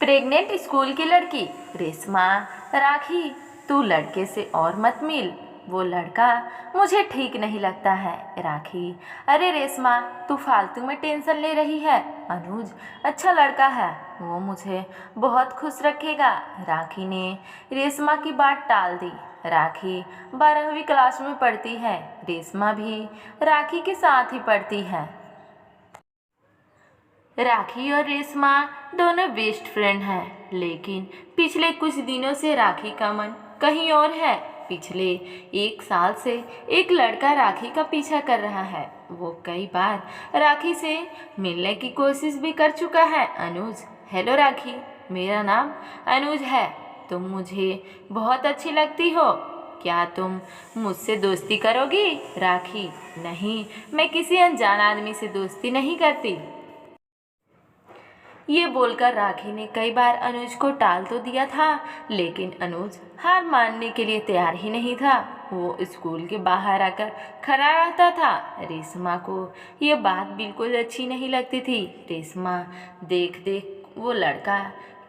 Pregnant school की लड़की। रेशमा, राखी, तू लड़के से और मत मिल, वो लड़का मुझे ठीक नहीं लगता है। राखी, अरे रेशमा, तू फालतू में टेंशन ले रही है। अनुज अच्छा लड़का है, वो मुझे बहुत खुश रखेगा। राखी ने रेशमा की बात टाल दी। राखी 12वीं क्लास में पढ़ती है। रेशमा भी राखी के साथ ही पढ़ती है। राखी और रेशमा दोनों बेस्ट फ्रेंड हैं, लेकिन पिछले कुछ दिनों से राखी का मन कहीं और है। पिछले 1 साल से एक लड़का राखी का पीछा कर रहा है। वो कई बार राखी से मिलने की कोशिश भी कर चुका है। अनुज, हेलो राखी, मेरा नाम अनुज है। तुम मुझे बहुत अच्छी लगती हो, क्या तुम मुझसे दोस्ती करोगी? राखी, नहीं, मैं किसी अनजान आदमी से दोस्ती नहीं करती। ये बोलकर राखी ने कई बार अनुज को टाल तो दिया था, लेकिन अनुज हार मानने के लिए तैयार ही नहीं था। वो स्कूल के बाहर आकर खड़ा रहता था। रेशमा को ये बात बिल्कुल अच्छी नहीं लगती थी। रेशमा देख देख वो लड़का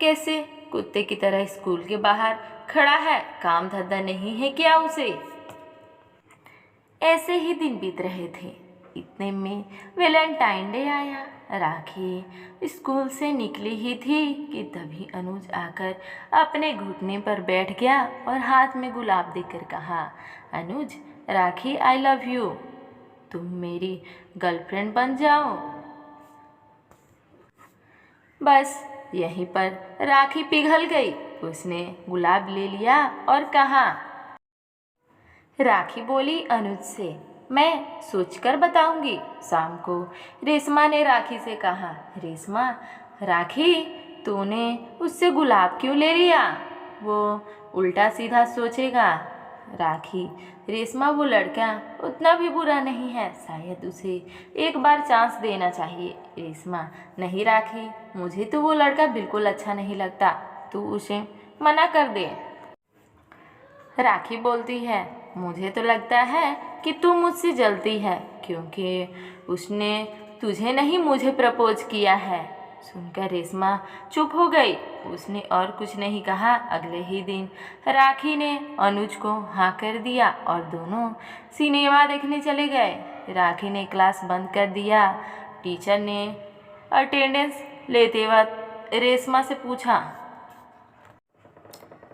कैसे कुत्ते की तरह स्कूल के बाहर खड़ा है, काम धंधा नहीं है क्या उसे? ऐसे ही दिन बीत रहे थे। इतने में वैलेंटाइन डे आया। राखी स्कूल से निकली ही थी कि तभी अनुज आकर अपने घुटने पर बैठ गया और हाथ में गुलाब देकर कहा, अनुज, राखी, आई लव यू, तुम मेरी गर्लफ्रेंड बन जाओ। बस यहीं पर राखी पिघल गई। उसने गुलाब ले लिया और कहा। राखी बोली अनुज से, मैं सोचकर बताऊंगी शाम को। रेशमा ने राखी से कहा। रेशमा, राखी, तूने उससे गुलाब क्यों ले लिया? वो उल्टा सीधा सोचेगा। राखी, रेशमा, वो लड़का उतना भी बुरा नहीं है, शायद उसे एक बार चांस देना चाहिए। रेशमा, नहीं राखी, मुझे तो वो लड़का बिल्कुल अच्छा नहीं लगता, तू उसे मना कर दे। राखी बोलती है, मुझे तो लगता है कि तू मुझसे जलती है, क्योंकि उसने तुझे नहीं मुझे प्रपोज किया है। सुनकर रेशमा चुप हो गई। उसने और कुछ नहीं कहा। अगले ही दिन राखी ने अनुज को हाँ कर दिया और दोनों सिनेमा देखने चले गए। राखी ने क्लास बंद कर दिया। टीचर ने अटेंडेंस लेते वक्त रेशमा से पूछा।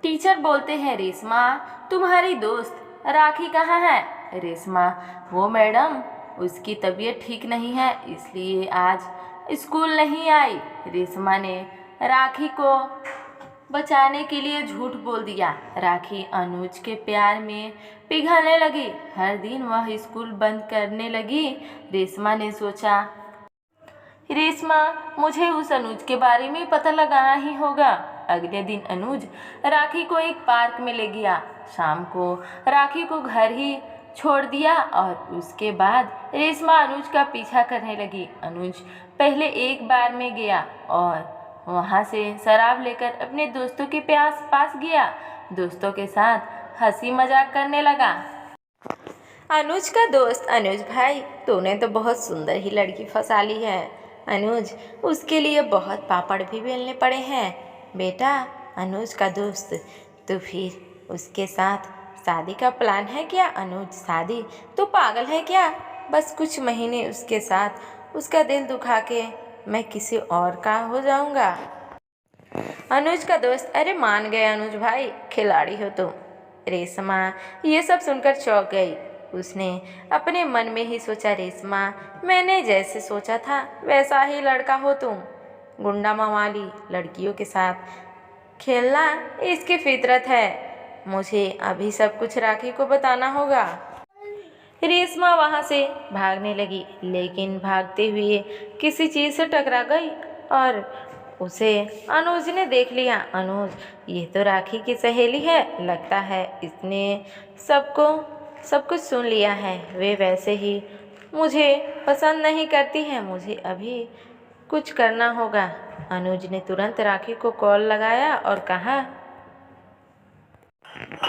टीचर बोलते हैं, रेशमा, तुम्हारी दोस्त राखी कहाँ है? रेशमा, वो मैडम, उसकी तबीयत ठीक नहीं है, इसलिए आज स्कूल नहीं आई। रेशमा ने राखी को बचाने के लिए झूठ बोल दिया। राखी अनुज के प्यार में पिघलने लगी। हर दिन वह स्कूल बंद करने लगी। रेशमा ने सोचा, रेशमा, मुझे उस अनुज के बारे में पता लगाना ही होगा। अगले दिन अनुज राखी को एक पार्क में ले गया। शाम को राखी को घर ही छोड़ दिया और उसके बाद रेशमा अनुज का पीछा करने लगी। अनुज पहले एक बार में गया और वहाँ से शराब लेकर अपने दोस्तों के पास गया। दोस्तों के साथ हंसी मजाक करने लगा। अनुज का दोस्त, अनुज भाई, तूने तो बहुत सुंदर ही लड़की फंसा ली है। अनुज, उसके लिए बहुत पापड़ भी बेलने पड़े हैं। बेटा, अनुज का दोस्त, तो फिर उसके साथ शादी का प्लान है क्या? अनुज, शादी? तो पागल है क्या? बस कुछ महीने उसके साथ उसका दिल दुखा के मैं किसी और का हो जाऊंगा। अनुज का दोस्त, अरे मान गए अनुज भाई, खिलाड़ी हो तुम। रेशमा ये सब सुनकर चौंक गई। उसने अपने मन में ही सोचा, रेशमा, मैंने जैसे सोचा था वैसा ही लड़का हो तुम। गुंडा मवाली लड़कियों के साथ खेलना इसकी फितरत है। मुझे अभी सब कुछ राखी को बताना होगा। रेशमा वहाँ से भागने लगी, लेकिन भागते हुए किसी चीज़ से टकरा गई और उसे अनुज ने देख लिया। अनुज, ये तो राखी की सहेली है, लगता है इसने सब कुछ सुन लिया है। वे वैसे ही मुझे पसंद नहीं करती हैं, मुझे अभी कुछ करना होगा। अनुज ने तुरंत राखी को कॉल लगाया और कहा,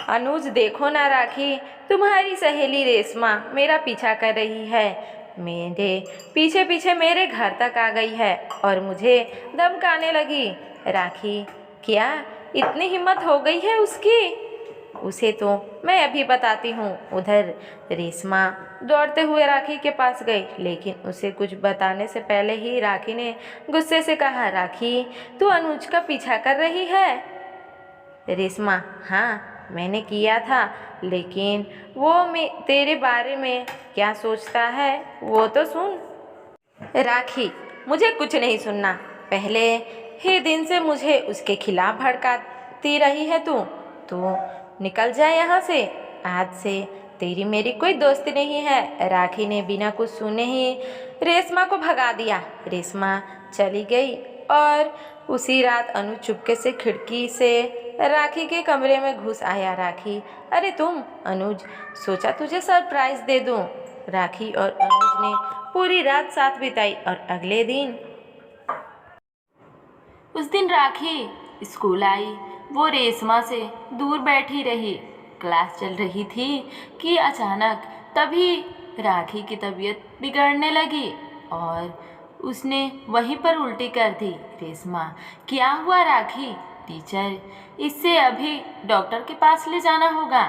अनुज, देखो ना राखी, तुम्हारी सहेली रेशमा मेरा पीछा कर रही है। मेरे पीछे पीछे मेरे घर तक आ गई है और मुझे धमकाने लगी। राखी, क्या इतनी हिम्मत हो गई है उसकी? उसे तो मैं अभी बताती हूँ। उधर रेशमा दौड़ते हुए राखी के पास गई, लेकिन उसे कुछ बताने से पहले ही राखी ने गुस्से से कहा, राखी, तू अनुज का पीछा कर रही है? रेशमा, हाँ, मैंने किया था, लेकिन वो तेरे बारे में क्या सोचता है वो तो सुन। राखी, मुझे कुछ नहीं सुनना। पहले ही दिन से मुझे उसके खिलाफ भड़काती रही है तू। तो निकल जाए यहाँ से। आज से तेरी मेरी कोई दोस्ती नहीं है। राखी ने बिना कुछ सुने ही रेशमा को भगा दिया। रेशमा चली गई और उसी रात अनुज चुपके से खिड़की से राखी के कमरे में घुस आया। राखी, अरे तुम? अनुज, सोचा तुझे सरप्राइज दे दूं। राखी और अनुज ने पूरी रात साथ बिताई और अगले दिन उस दिन राखी स्कूल आई। वो रेशमा से दूर बैठी रही। क्लास चल रही थी कि अचानक तभी राखी की तबीयत बिगड़ने लगी और उसने वहीं पर उल्टी कर दी। रेशमा, क्या हुआ राखी? टीचर, इससे अभी डॉक्टर के पास ले जाना होगा।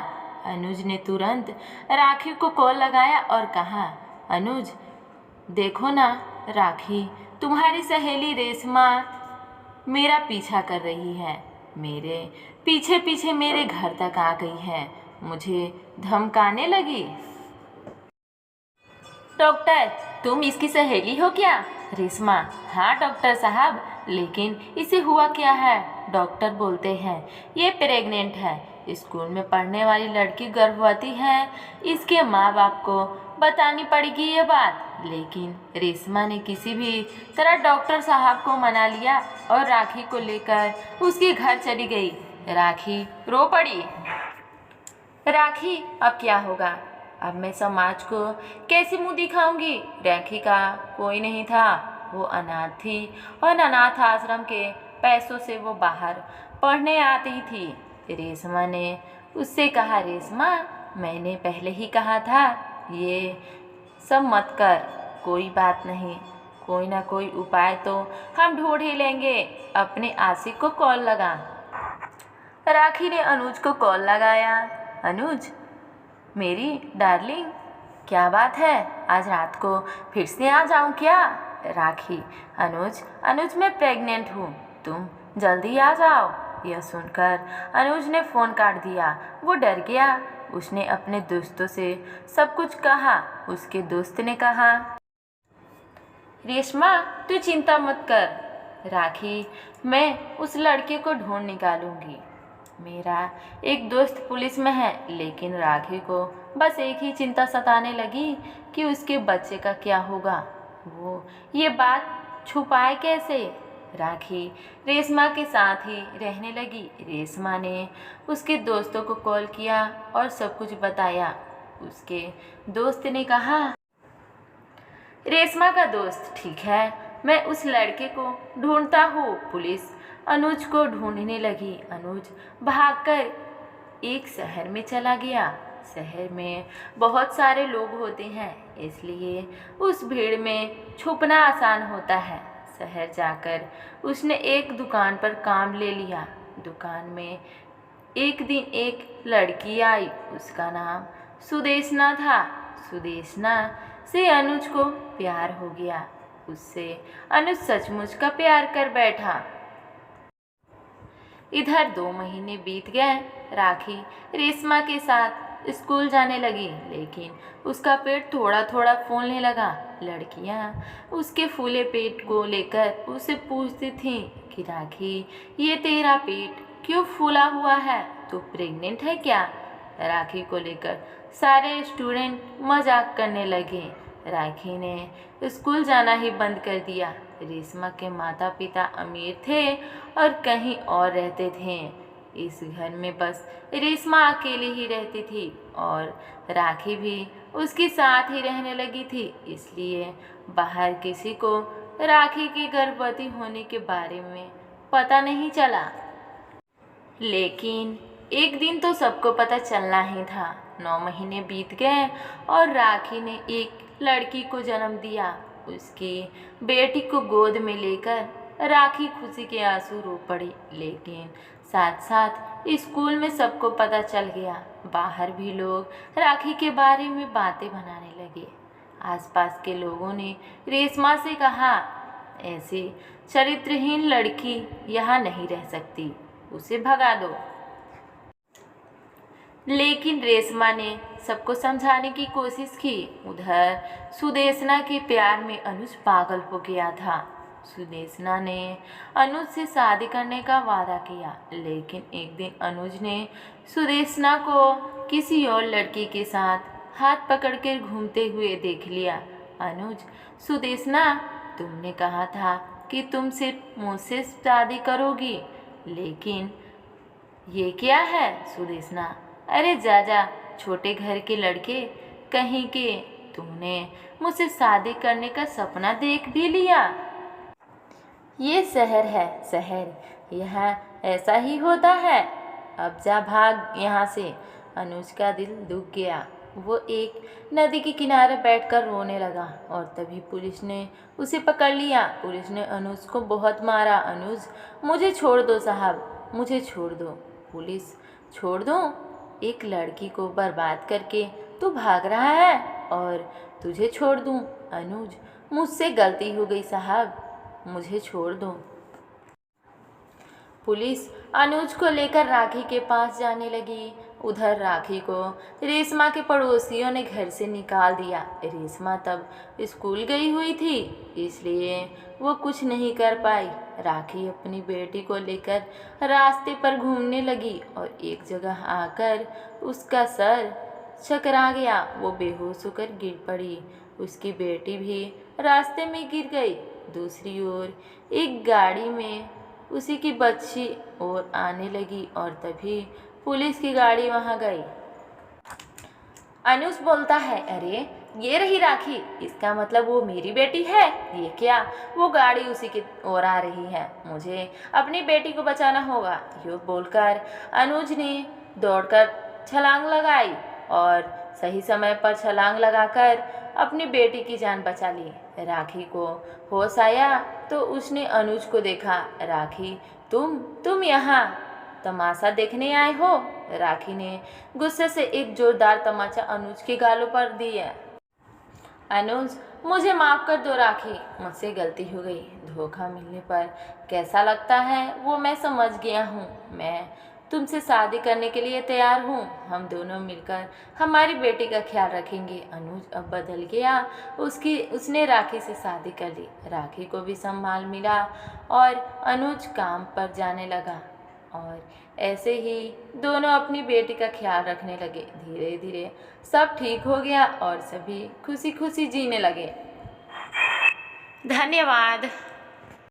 अनुज ने तुरंत राखी को कॉल लगाया और कहा, अनुज, देखो ना राखी, तुम्हारी सहेली रेशमा मेरा पीछा कर रही है। मेरे पीछे पीछे मेरे घर तक आ गई है, मुझे धमकाने लगी। डॉक्टर, तुम इसकी सहेली हो क्या? रेशमा, हाँ डॉक्टर साहब, लेकिन इसे हुआ क्या है? डॉक्टर बोलते हैं ये प्रेग्नेंट है। स्कूल में पढ़ने वाली लड़की गर्भवती है। इसके माँ बाप को बतानी पड़ेगी ये बात। लेकिन रेशमा ने किसी भी तरह डॉक्टर साहब को मना लिया और राखी को लेकर उसके घर चली गई। राखी रो पड़ी। राखी, अब क्या होगा? अब मैं समाज को कैसे मुंह दिखाऊंगी? राखी का कोई नहीं था, वो अनाथ थी और अनाथ आश्रम के पैसों से वो बाहर पढ़ने आती थी। रेशमा ने उससे कहा, रेशमा, मैंने पहले ही कहा था ये सब मत कर। कोई बात नहीं, कोई ना कोई उपाय तो हम ढूंढ ही लेंगे। अपने आशिक को कॉल लगा। राखी ने अनुज को कॉल लगाया। अनुज, मेरी डार्लिंग, क्या बात है? आज रात को फिर से आ जाऊं क्या? राखी, अनुज मैं प्रेग्नेंट हूँ, तुम जल्दी आ जाओ। यह सुनकर अनुज ने फ़ोन काट दिया। वो डर गया। उसने अपने दोस्तों से सब कुछ कहा। उसके दोस्त ने कहा, रेशमा, तू चिंता मत कर। राखी, मैं उस लड़के को ढूंढ निकालूंगी। मेरा एक दोस्त पुलिस में है, लेकिन राखी को बस एक ही चिंता सताने लगी कि उसके बच्चे का क्या होगा। वो ये बात छुपाए कैसे? राखी रेशमा के साथ ही रहने लगी। रेशमा ने उसके दोस्तों को कॉल किया और सब कुछ बताया। उसके दोस्त ने कहा, रेशमा का दोस्त, ठीक है, मैं उस लड़के को ढूंढता हूँ। पुलिस अनुज को ढूंढने लगी। अनुज भागकर एक शहर में चला गया। शहर में बहुत सारे लोग होते हैं, इसलिए उस भीड़ में छुपना आसान होता है। शहर जाकर उसने एक दुकान पर काम ले लिया। दुकान में एक दिन एक लड़की आई। उसका नाम सुदेशना था। सुदेशना से अनुज को प्यार हो गया। उससे अनुज सचमुच का प्यार कर बैठा। इधर 2 महीने बीत गए। राखी रेशमा के साथ स्कूल जाने लगी, लेकिन उसका पेट थोड़ा थोड़ा फूलने लगा। लड़कियां उसके फूले पेट को लेकर उसे पूछती थीं कि राखी, ये तेरा पेट क्यों फूला हुआ है? तू प्रेग्नेंट है क्या? राखी को लेकर सारे स्टूडेंट मजाक करने लगे। राखी ने स्कूल जाना ही बंद कर दिया। रेशमा के माता पिता अमीर थे और कहीं और रहते थे। इस घर में बस रेशमा अकेली ही रहती थी और राखी भी उसके साथ ही रहने लगी थी। इसलिए बाहर किसी को राखी के गर्भवती होने के बारे में पता नहीं चला। लेकिन एक दिन तो सबको पता चलना ही था। 9 महीने बीत गए और राखी ने एक लड़की को जन्म दिया। उसकी बेटी को गोद में लेकर राखी खुशी के आंसू रो पड़ी। लेकिन साथ साथ स्कूल में सबको पता चल गया। बाहर भी लोग राखी के बारे में बातें बनाने लगे। आसपास के लोगों ने रेशमा से कहा, ऐसी चरित्रहीन लड़की यहाँ नहीं रह सकती, उसे भगा दो। लेकिन रेशमा ने सबको समझाने की कोशिश की। उधर सुदेशना के प्यार में अनुज पागल हो गया था। सुदेशना ने अनुज से शादी करने का वादा किया, लेकिन एक दिन अनुज ने सुदेशना को किसी और लड़की के साथ हाथ पकड़कर घूमते हुए देख लिया। अनुज, सुदेशना, तुमने कहा था कि तुम सिर्फ मुझसे शादी करोगी, लेकिन ये क्या है सुदेशना? अरे जा जा, छोटे घर के लड़के कहीं के, तुमने मुझसे शादी करने का सपना देख भी लिया। ये शहर है, शहर, यहाँ ऐसा ही होता है। अब जा, भाग यहाँ से। अनुज का दिल दुख गया। वो एक नदी के किनारे बैठकर रोने लगा और तभी पुलिस ने उसे पकड़ लिया। पुलिस ने अनुज को बहुत मारा। अनुज, मुझे छोड़ दो साहब, मुझे छोड़ दो। पुलिस, छोड़ दो? एक लड़की को बर्बाद करके तू भाग रहा है और तुझे छोड़ दूं? अनुज, मुझसे गलती हो गई साहब, मुझे छोड़ दो। पुलिस अनुज को लेकर राखी के पास जाने लगी। उधर राखी को रेशमा के पड़ोसियों ने घर से निकाल दिया। रेशमा तब स्कूल गई हुई थी, इसलिए वो कुछ नहीं कर पाई। राखी अपनी बेटी को लेकर रास्ते पर घूमने लगी और एक जगह आकर उसका सर चकरा गया। वो बेहोश होकर गिर पड़ी। उसकी बेटी भी रास्ते में गिर गई। दूसरी ओर एक गाड़ी में उसी की बच्ची और आने लगी और तभी पुलिस की गाड़ी वहां गई। अनुज बोलता है, अरे ये रही राखी, इसका मतलब वो मेरी बेटी है। ये क्या? वो गाड़ी उसी की ओर आ रही है, मुझे अपनी बेटी को बचाना होगा। यूँ बोलकर अनुज ने दौड़कर छलांग लगाई और सही समय पर छलांग लगाकर अपनी बेटी की जान बचा ली। राखी को होश आया तो उसने अनुज को देखा। राखी, तुम यहाँ तमाशा देखने आए हो? राखी ने गुस्से से एक जोरदार तमाचा अनुज के गालों पर दिया। अनुज, मुझे माफ़ कर दो राखी, मुझसे गलती हो गई। धोखा मिलने पर कैसा लगता है वो मैं समझ गया हूँ। मैं तुमसे शादी करने के लिए तैयार हूँ। हम दोनों मिलकर हमारी बेटी का ख्याल रखेंगे। अनुज अब बदल गया। उसने राखी से शादी कर ली। राखी को भी सम्मान मिला और अनुज काम पर जाने लगा और ऐसे ही दोनों अपनी बेटी का ख्याल रखने लगे। धीरे धीरे सब ठीक हो गया और सभी खुशी खुशी जीने लगे। धन्यवाद।